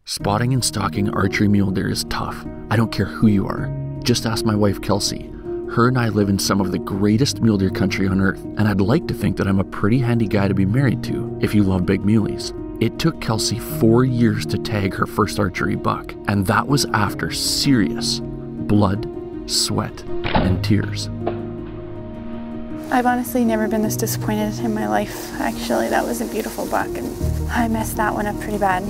Spotting and stalking archery mule deer is tough. I don't care who you are. Just ask my wife Kelsy. Her and I live in some of the greatest mule deer country on earth, and I'd like to think that I'm a pretty handy guy to be married to if you love big muleys. It took Kelsy 4 years to tag her first archery buck, and that was after serious blood, sweat, and tears. I've honestly never been this disappointed in my life. Actually, that was a beautiful buck, and I messed that one up pretty bad.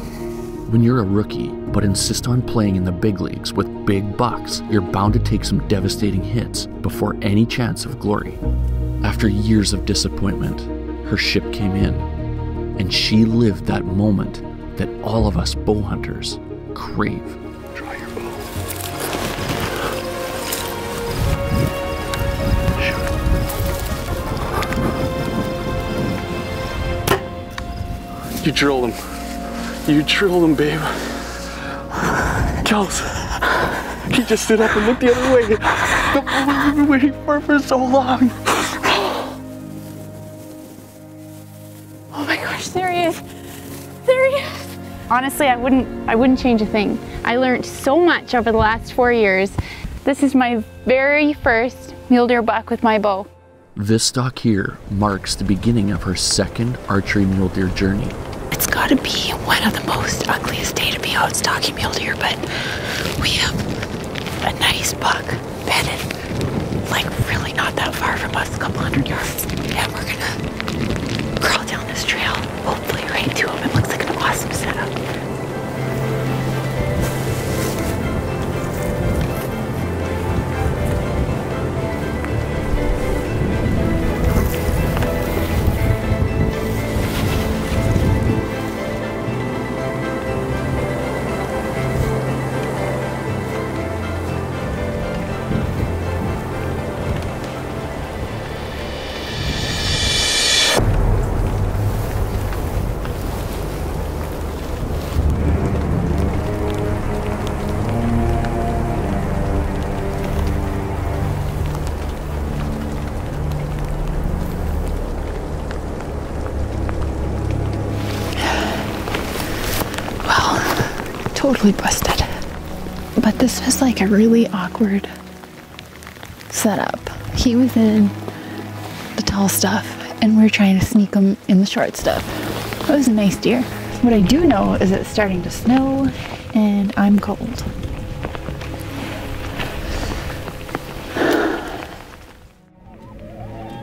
When you're a rookie, but insist on playing in the big leagues with big bucks, you're bound to take some devastating hits before any chance of glory. After years of disappointment, her ship came in, and she lived that moment that all of us bow hunters crave. Draw your bow. Shoot. You drilled him. You drilled him, babe. Kels, he just stood up and looked the other way. The moment we've been waiting for so long. Oh my gosh, there he is. There he is. Honestly, I wouldn't change a thing. I learned so much over the last 4 years. This is my very first mule deer buck with my bow. This stock here marks the beginning of her second archery mule deer journey. It's gotta be one of the most ugliest day to be out stalking mule deer, but we have a nice buck bedded, like really not that far from us, a couple hundred yards, and we're gonna crawl down this trail, hopefully right to him. It looks like an awesome setup. Totally busted. But this was like a really awkward setup. He was in the tall stuff and we were trying to sneak him in the short stuff. It was a nice deer. What I do know is it's starting to snow and I'm cold.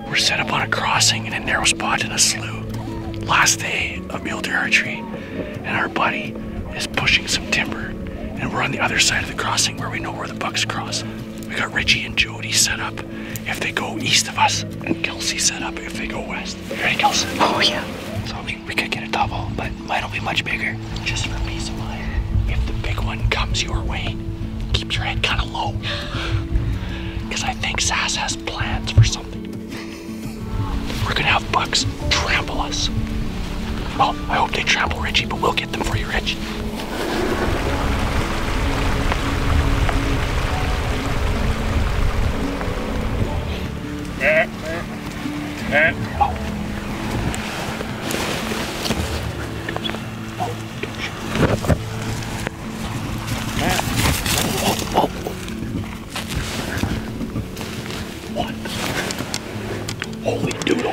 We're set up on a crossing in a narrow spot in a slough. Last day of mule deer archery, and our buddy is pushing some timber, and we're on the other side of the crossing where we know where the bucks cross. We got Richie and Jody set up if they go east of us, and Kelsey set up if they go west. You ready, Kelsey? Oh yeah. So I mean, we could get a double, but mine will be much bigger. Just for peace of mind, if the big one comes your way, keep your head kind of low, because I think Sass has plans for something. We're gonna have bucks trample us. Well, I hope they trample Richie, but we'll get them for you, Rich. What? Holy doodle.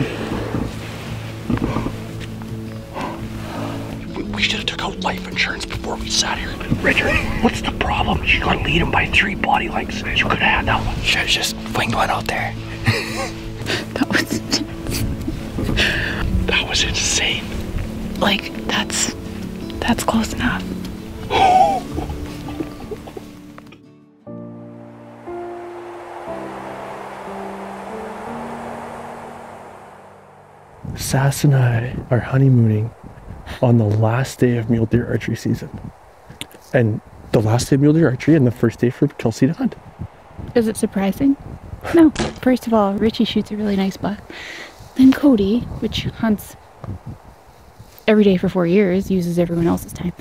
We should have took out life insurance before we sat here. Richard, what's the problem? You gotta lead him by 3 body lengths. You could have had that one. Should've just winged one out there. That was insane. Like, that's close enough. Sass and I are honeymooning on the last day of mule deer archery season. And the last day of mule deer archery and the first day for Kelsey to hunt. Is it surprising? No. First of all, Richie shoots a really nice buck. Then Cody, which hunts every day for 4 years, uses everyone else's time.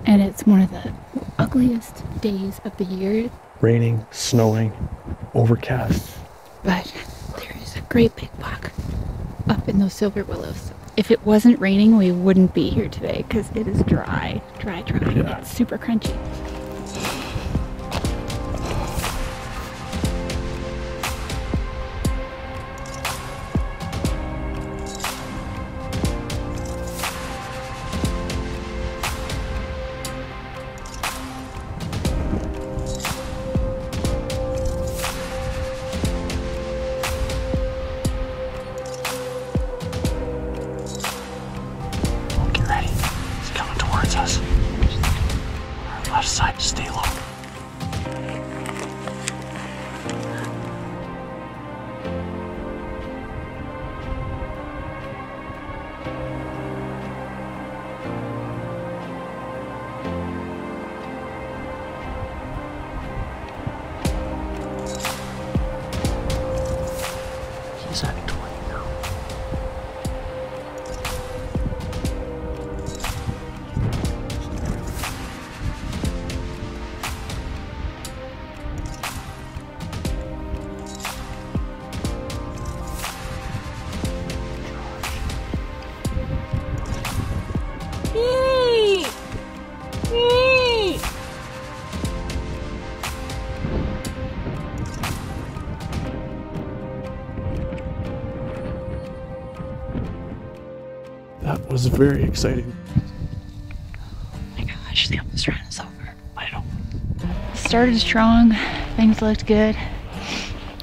And it's one of the ugliest days of the year. Raining, snowing, overcast. But there is a great big buck up in those silver willows. if it wasn't raining, we wouldn't be here today because it is dry. Yeah. It's super crunchy. Left side, stay low. He's at 20 now. That was very exciting. Oh my gosh, they almost ran us over. I know. Started strong, things looked good.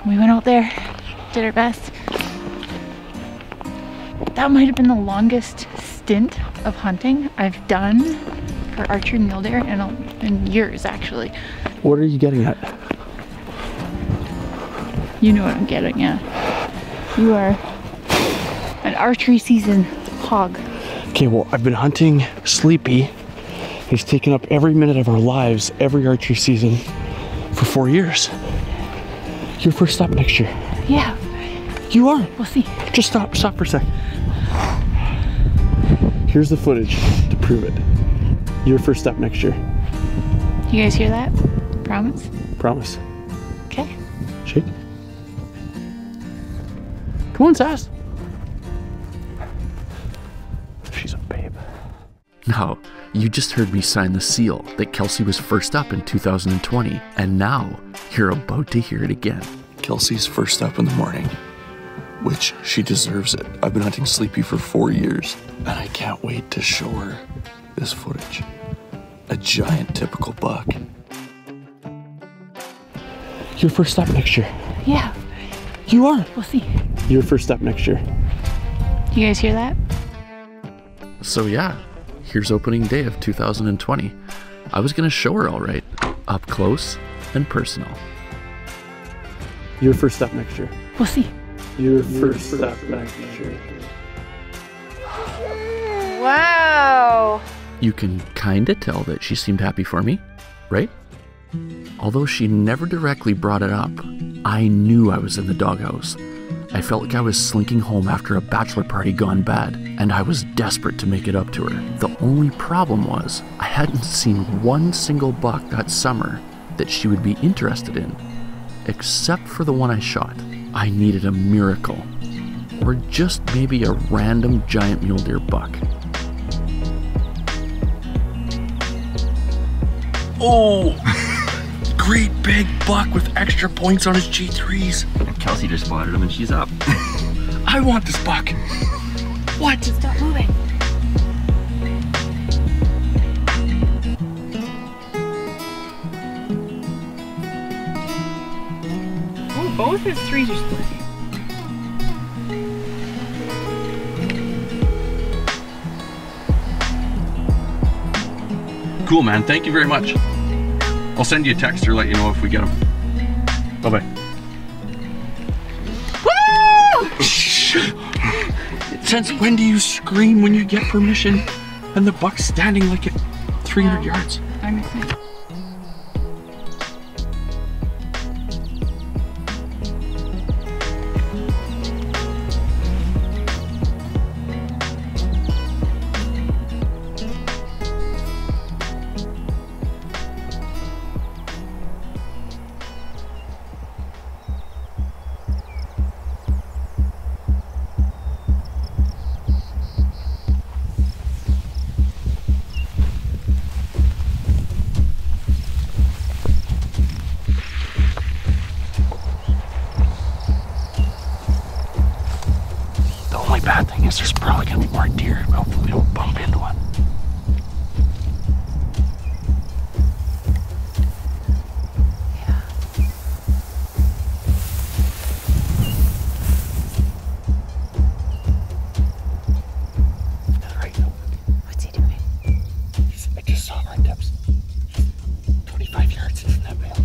We went out there, did our best. That might have been the longest stint of hunting I've done for archery mule deer in years, actually. What are you getting at? You know what I'm getting at. You are an archery season hog. Okay, well, I've been hunting Sleepy. He's taken up every minute of our lives, every archery season for 4 years. Your first stop next year. Yeah, You are. we'll see. Just stop for a sec. Here's the footage to prove it. Your first stop next year. You guys hear that? Promise? Promise. Okay. Shake. Come on, Sass. She's a babe. Now, you just heard me sign the seal that Kelsy was first up in 2020, and now you're about to hear it again. Kelsey's first up in the morning, which she deserves it. I've been hunting Sleepy for 4 years, and I can't wait to show her this footage. A giant typical buck. Your first stop next year. Yeah, You are. we'll see. Your first stop next year. You guys hear that? So yeah, here's opening day of 2020. I was gonna show her all right, up close and personal. Your first stop next year. We'll see. Your first stop next year. Wow. You can kinda tell that she seemed happy for me, right? Although she never directly brought it up, I knew I was in the doghouse. I felt like I was slinking home after a bachelor party gone bad, and I was desperate to make it up to her. The only problem was, I hadn't seen one single buck that summer that she would be interested in, except for the one I shot. I needed a miracle, or just maybe a random giant mule deer buck. Oh! Great big buck with extra points on his G3s. And Kelsy just spotted him and she's up. I want this buck. What? Stop moving. Oh, both his threes are split. Cool, man. Thank you very much. I'll send you a text or let you know if we get them. Bye-bye. Woo! Since when do you scream when you get permission and the buck's standing like at 300 yards? I'm excited. steps. 25 yards from that male.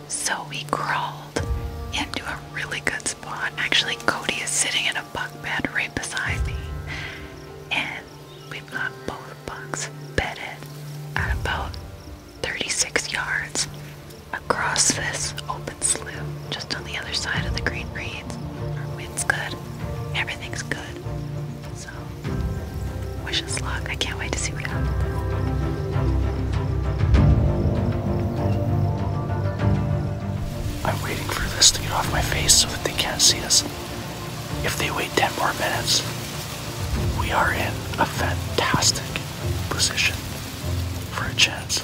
So we crawled into a really good spot. Actually, Cody is sitting in a buck bed right beside me. And we've got both bucks bedded at about 36 yards across this open slough, just on the other side of the green reeds. Our wind's good. Everything's good. So, wish us luck. I can't wait to see what happens. I'm waiting for this to get off my face so that they can't see us. If they wait 10 more minutes, we are in a fantastic position for a chance.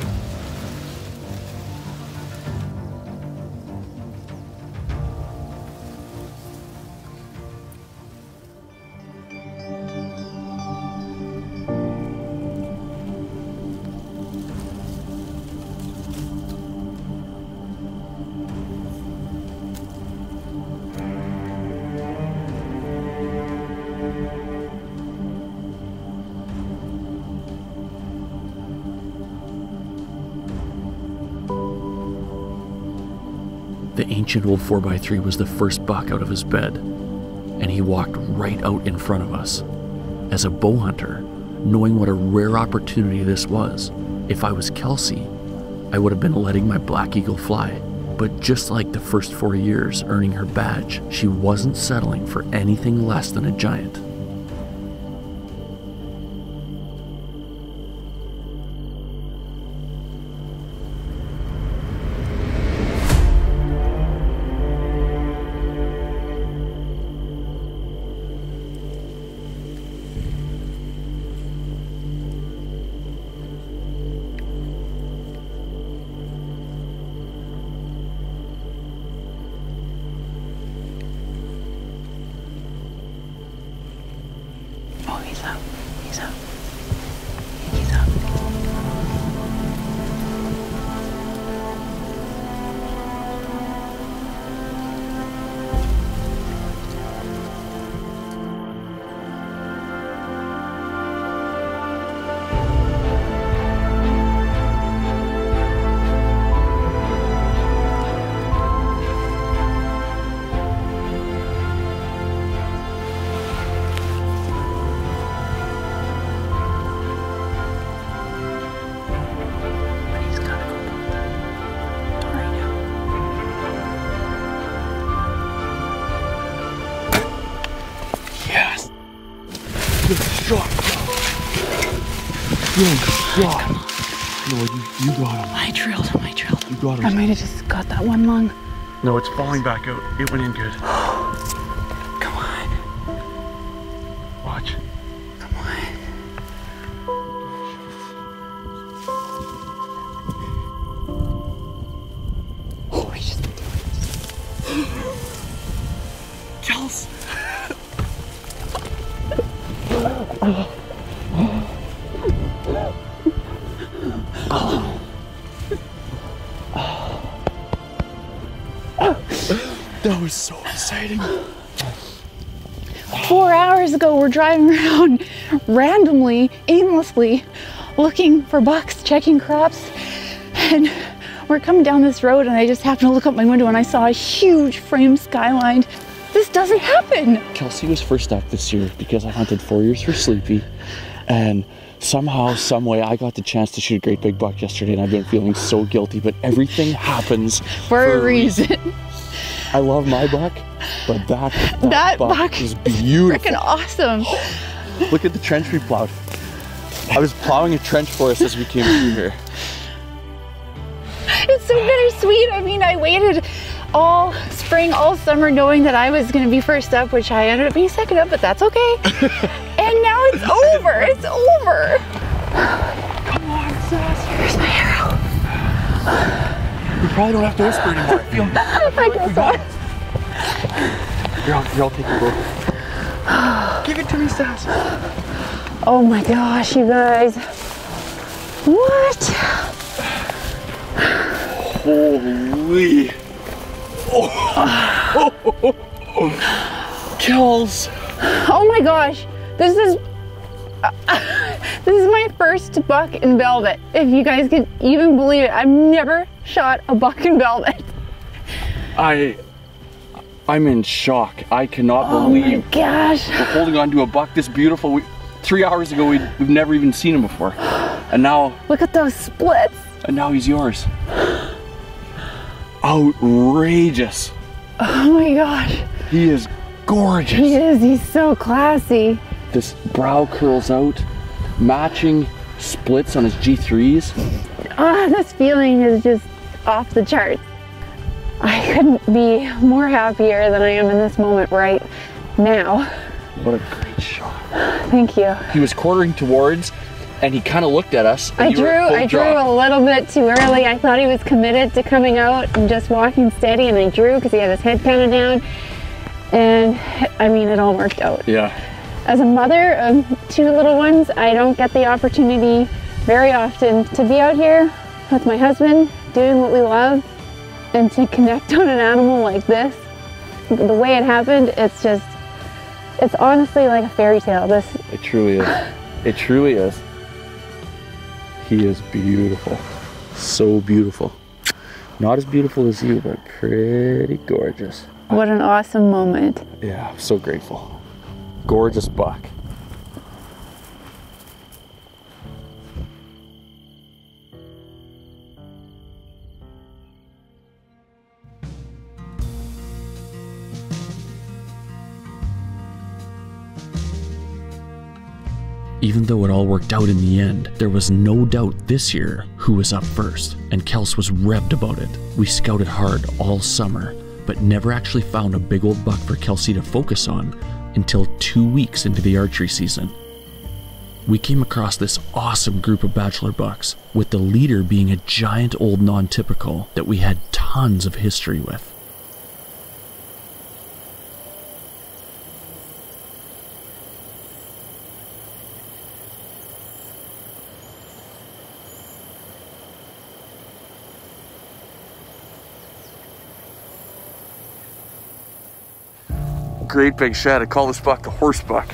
The ancient old 4x3 was the first buck out of his bed, and he walked right out in front of us. As a bow hunter, knowing what a rare opportunity this was, if I was Kelsy, I would have been letting my black eagle fly. But just like the first 4 years earning her badge, she wasn't settling for anything less than a giant. Oh, he's up. He's up. He's up. Yes! Good shot! Good shot! No, you got him. I drilled him. You got I him. might have just got that one lung. No, it's falling back out. It went in good. Come on. Watch. Come on. Oh, I just... Kels! That was so exciting. 4 hours ago, we're driving around randomly, aimlessly, looking for bucks, checking crops, and we're coming down this road and I just happened to look out my window and I saw a huge frame skyline. This doesn't happen. Kelsy was first up this year because I hunted 4 years for Sleepy, and Somehow, some way, I got the chance to shoot a great big buck yesterday, and I've been feeling so guilty, but everything happens For a reason. I love my buck, but that buck is beautiful. Freaking awesome. Look at the trench we plowed. I was plowing a trench for us as we came through here. It's so bittersweet. I mean, I waited all spring, all summer, knowing that I was going to be first up, which I ended up being second up, but that's okay. And now it's over. It's over. Come on, Sass. Here's my arrow. We probably don't have to whisper anymore. I feel Here, I'll take the boat. Give it to me, Sass. Oh my gosh, you guys. What? Holy. Kels. Oh my gosh. This is my first buck in velvet. If you guys can even believe it. I've never shot a buck in velvet. I'm in shock. I cannot believe. Oh my gosh. We're holding on to a buck this beautiful. 3 hours ago, we've never even seen him before. And now. Look at those splits. And now he's yours. Outrageous. Oh my gosh. He is gorgeous. He is. He's so classy. This brow curls out, matching splits on his G3s. Oh, this feeling is just off the charts. I couldn't be more happier than I am in this moment right now. What a great shot. Thank you. He was quartering towards, and he kind of looked at us. I drew a little bit too early. I thought he was committed to coming out and just walking steady, and I drew because he had his head kind of down. And I mean, it all worked out. Yeah. As a mother of 2 little ones, I don't get the opportunity very often to be out here with my husband doing what we love and to connect on an animal like this. The way it happened, it's honestly like a fairy tale. It truly is. It truly is. He is beautiful. So beautiful. Not as beautiful as you, but pretty gorgeous. What an awesome moment. Yeah, I'm so grateful. Gorgeous buck. Even though it all worked out in the end, there was no doubt this year who was up first, and Kels was revved about it. We scouted hard all summer, but never actually found a big old buck for Kelsy to focus on until 2 weeks into the archery season. We came across this awesome group of bachelor bucks, with the leader being a giant old non-typical that we had tons of history with. Great big shed. I call this buck the horse buck.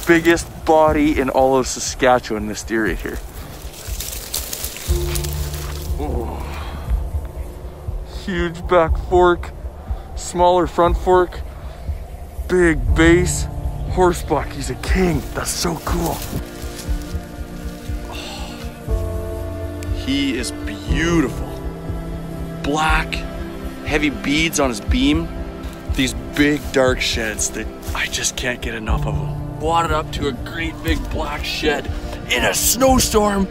Biggest body in all of Saskatchewan, this deer right here. Oh. Huge back fork, smaller front fork, big base, horse buck. He's a king. That's so cool. Oh. He is beautiful. Black, heavy beads on his beam. These big dark sheds that I just can't get enough of them. Wadded up to a great big black shed in a snowstorm.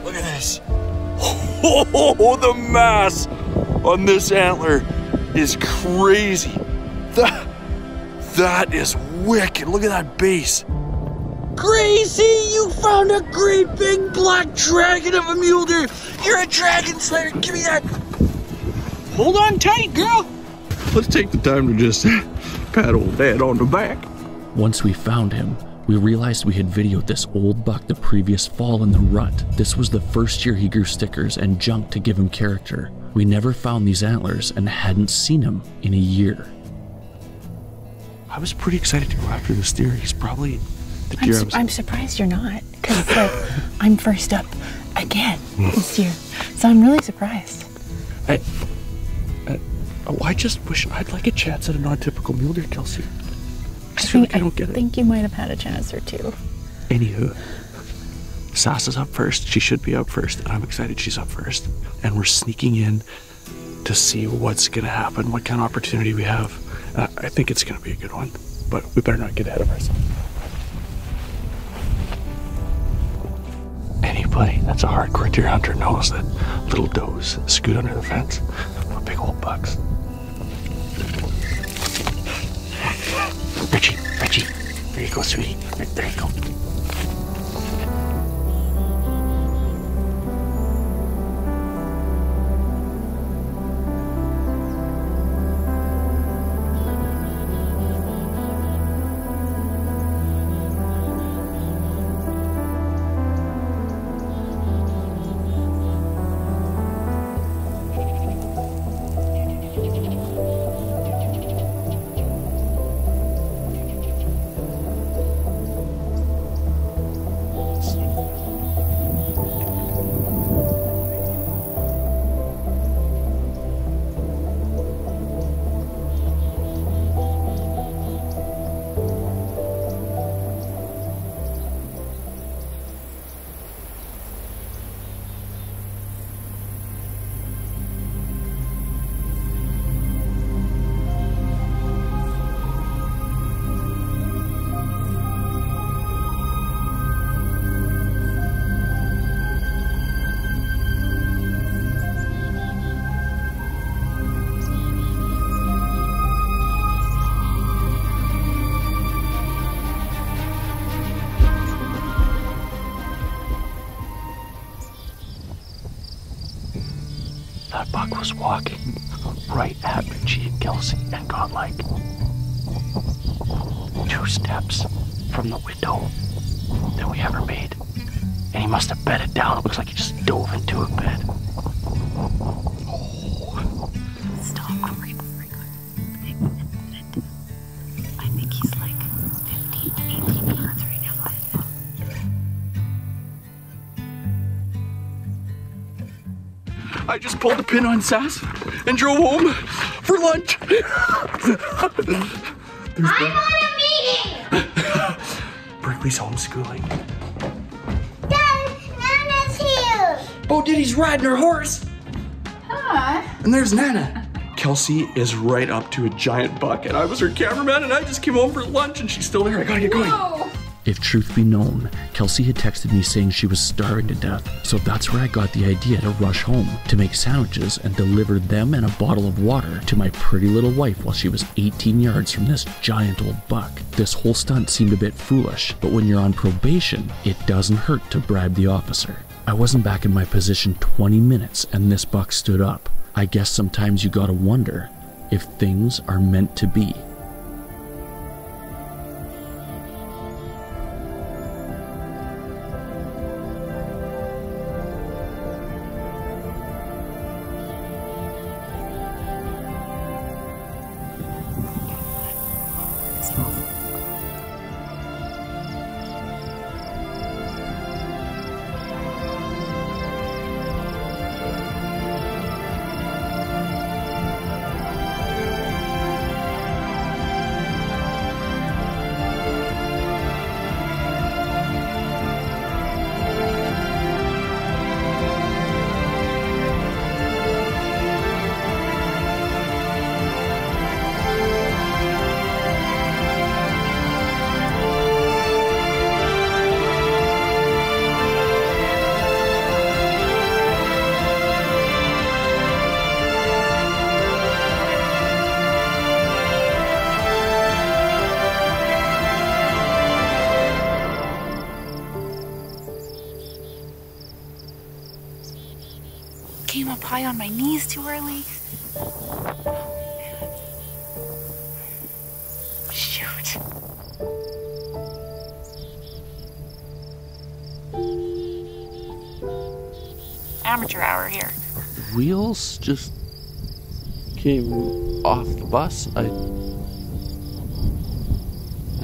Look at this. Oh, the mass on this antler is crazy. That is wicked. Look at that base. Gracie, you found a great big black dragon of a mule deer. You're a dragon slayer. Give me that. Hold on tight, girl. Let's take the time to just pat old dad on the back. Once we found him, we realized we had videoed this old buck the previous fall in the rut. This was the first year he grew stickers and junk to give him character. We never found these antlers and hadn't seen him in a year. I was pretty excited to go after this deer. He's probably the deer I'm surprised you're not, because like I'm first up again this year, so I'm really surprised. I just wish I'd like a chance at a non-typical mule deer, Kelsy. I feel like I don't get it. I think you might have had a chance or two. Anywho, Sass is up first. She should be up first, and I'm excited she's up first. And we're sneaking in to see what's gonna happen, what kind of opportunity we have. I think it's gonna be a good one, but we better not get ahead of ourselves. Anybody that's a hardcore deer hunter knows that little does scoot under the fence, but big old bucks. Richie, there you go, sweetie. There you go. That buck was walking right at Richie and Kelsey and got like 2 steps from the window that we ever made. And he must have bedded down. It looks like he just dove into a bed. Stop right quick. I think he's like 15 to 18 yards right now. I just pulled the pin on Sass and drove home for lunch. I'm on a meeting! Berkeley's homeschooling. Dad, Nana's here! Oh, Diddy's riding her horse. Huh? And there's Nana. Kelsey is right up to a giant buck, and I was her cameraman, and I just came home for lunch, and she's still there. I gotta get going. Whoa. If truth be known, Kelsey had texted me saying she was starving to death, so that's where I got the idea to rush home, to make sandwiches and deliver them and a bottle of water to my pretty little wife while she was 18 yards from this giant old buck. This whole stunt seemed a bit foolish, but when you're on probation, it doesn't hurt to bribe the officer. I wasn't back in my position 20 minutes and this buck stood up. I guess sometimes you gotta wonder if things are meant to be. Came up high on my knees too early. Shoot. Amateur hour here. Wheels just came off the bus. I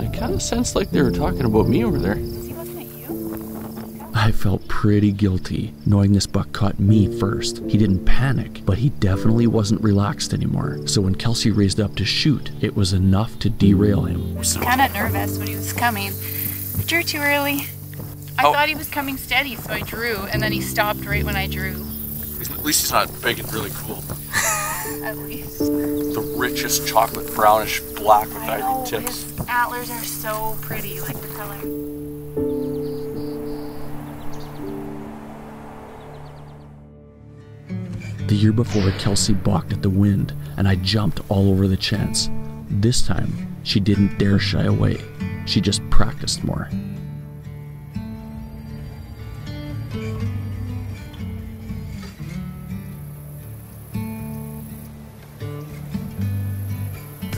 kind of sensed like they were talking about me over there. Is he looking at you? I felt pretty guilty knowing this buck caught me first. He didn't panic, but he definitely wasn't relaxed anymore. So when Kelsey raised up to shoot, it was enough to derail him. I was kind of nervous when he was coming. But you're too early. I thought he was coming steady, so I drew, and then he stopped right when I drew. At least he's not big and really cool. At least. The richest chocolate brownish black with I know, ivory tips. his antlers are so pretty, like the color. The year before, Kelsy balked at the wind, and I jumped all over the chance. This time, she didn't dare shy away. She just practiced more.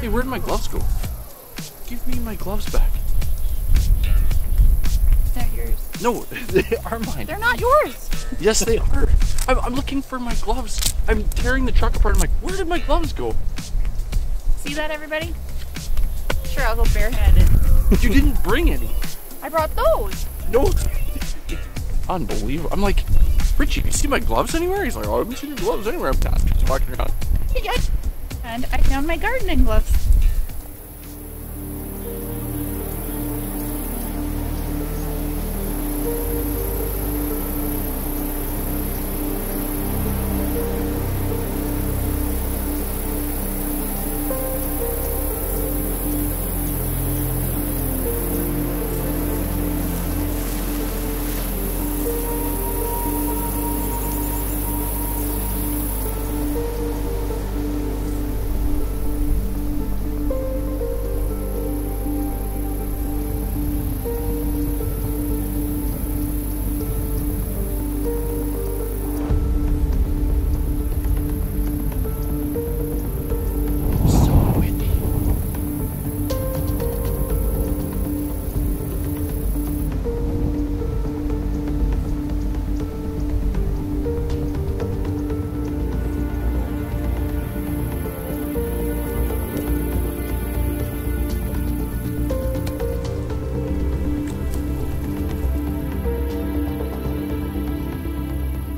Hey, where'd my gloves go? Give me my gloves back. They're yours. No, they are mine. They're not yours. Yes, they are. I'm looking for my gloves. I'm tearing the truck apart. I'm like, where did my gloves go? See that, everybody? Sure, I'll go barehanded. You didn't bring any. I brought those. No. Unbelievable. I'm like, Richie, you see my gloves anywhere? He's like, oh, I haven't seen your gloves anywhere. I'm just walking around. Yeah. And I found my gardening gloves.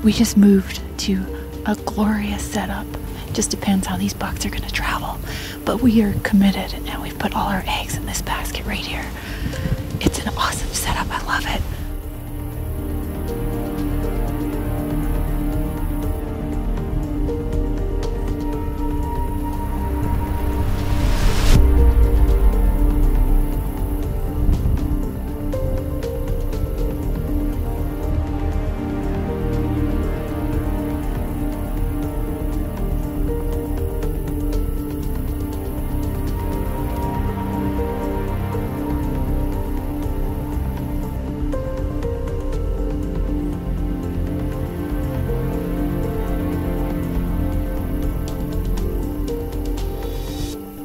We just moved to a glorious setup. Just depends how these bucks are gonna travel. But we are committed and we've put all our eggs in this basket right here. It's an awesome setup, I love it.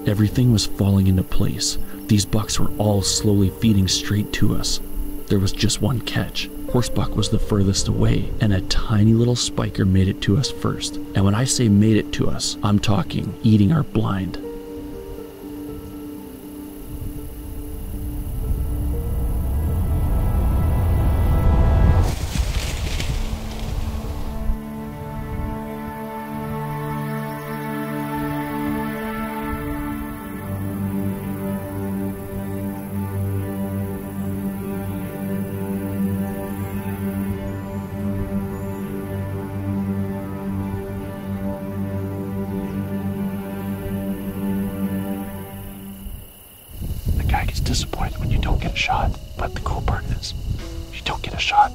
Everything was falling into place. These bucks were all slowly feeding straight to us. There was just one catch. Horsebuck was the furthest away, and a tiny little spiker made it to us first. And when I say made it to us, I'm talking eating our blind. Disappointed when you don't get a shot, but the cool part is if you don't get a shot,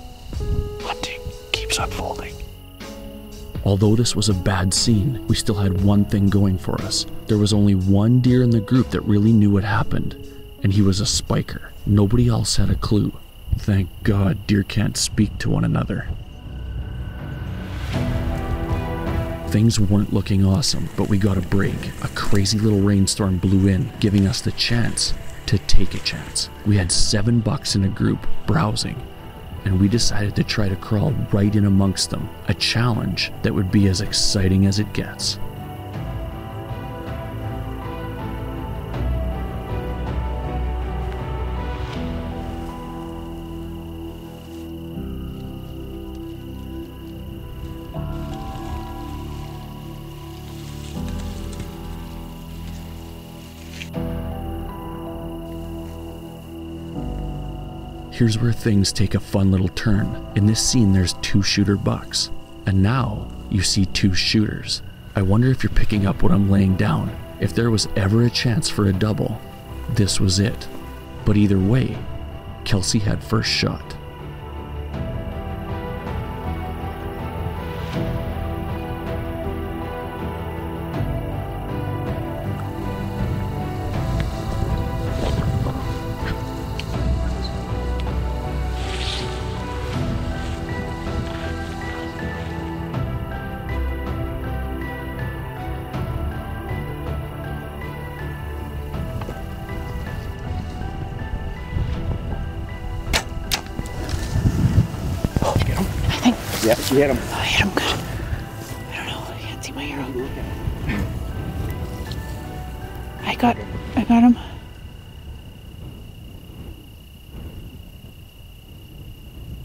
hunting keeps unfolding. Although this was a bad scene, we still had one thing going for us. There was only one deer in the group that really knew what happened, and he was a spiker. Nobody else had a clue. Thank God deer can't speak to one another. Things weren't looking awesome, but we got a break. A crazy little rainstorm blew in, giving us the chance to take a chance. We had 7 bucks in a group browsing, and we decided to try to crawl right in amongst them, a challenge that would be as exciting as it gets. Here's where things take a fun little turn. In this scene, there's 2 shooter bucks, and now you see 2 shooters. I wonder if you're picking up what I'm laying down. If there was ever a chance for a double, this was it. But either way, Kelsy had first shot. Yeah, you hit him. I hit him good. I don't know. I can't see my arrow. I got him.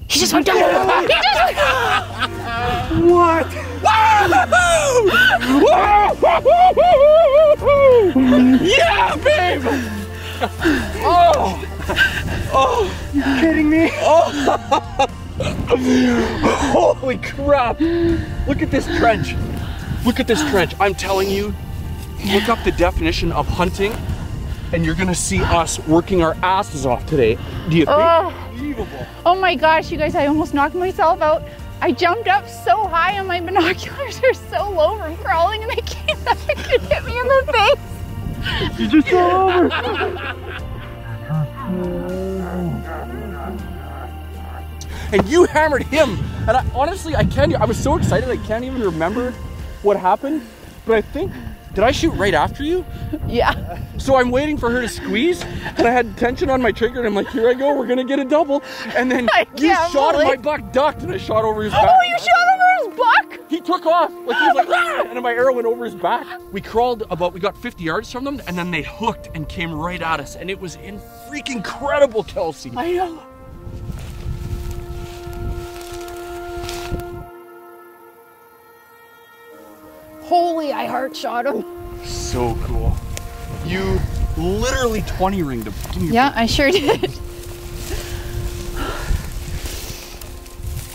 He just went down. He just What? Yeah, babe! Oh, you kidding me? Holy crap! Look at this trench. Look at this trench. I'm telling you, look up the definition of hunting, and you're gonna see us working our asses off today. Do you think? Unbelievable. Oh my gosh, you guys, I almost knocked myself out. I jumped up so high and my binoculars are so low from crawling and they came back and hit me in the face. You just fell over. And you hammered him. And honestly, I was so excited I can't even remember what happened. But I think, did I shoot right after you? Yeah. So I'm waiting for her to squeeze, and I had tension on my trigger, and I'm like, here I go, we're gonna get a double. And then you shot and my buck ducked, and I shot over his back. Oh, you shot over his buck? He took off, like he was like, ah! And then my arrow went over his back. We got 50 yards from them, and then they hooked and came right at us, and it was freaking incredible, Kelsy. I know. Holy, I heart shot him. So cool. You literally 20 ringed him. Give me your Yeah, I sure did.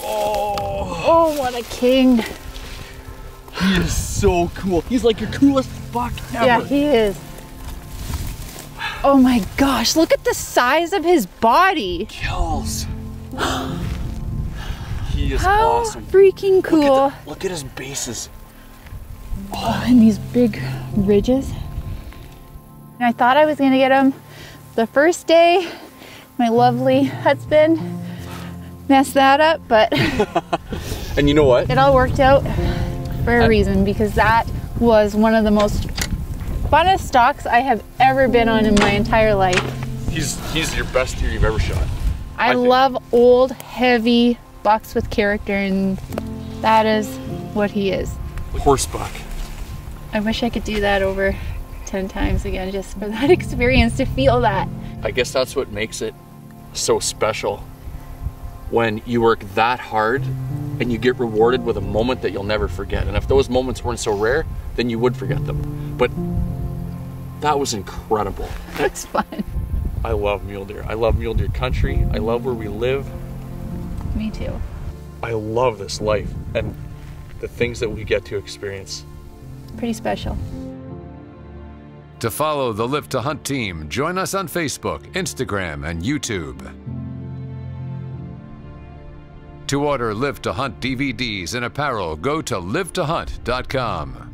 Oh, what a king. He is so cool. He's like your coolest buck ever. Yeah, he is. Oh my gosh, look at the size of his body. Kills. He is How awesome. freaking cool. Look at his bases. Oh, and these big ridges. And I thought I was gonna get him the first day. My lovely husband messed that up, but And you know what? it all worked out for a reason, because that was one of the most funnest stalks I have ever been on in my entire life. He's your best deer you've ever shot. I think. love old, heavy bucks with character, and that is what he is. Horse buck. I wish I could do that over 10 times again, just for that experience, to feel that. I guess that's what makes it so special. When you work that hard and you get rewarded with a moment that you'll never forget. And if those moments weren't so rare, then you would forget them. But that was incredible. It's fun. I love mule deer. I love mule deer country. I love where we live. Me too. I love this life and the things that we get to experience. Pretty special. To follow the Live to Hunt team, join us on Facebook, Instagram, and YouTube. To order Live to Hunt DVDs and apparel, go to livetohunt.com.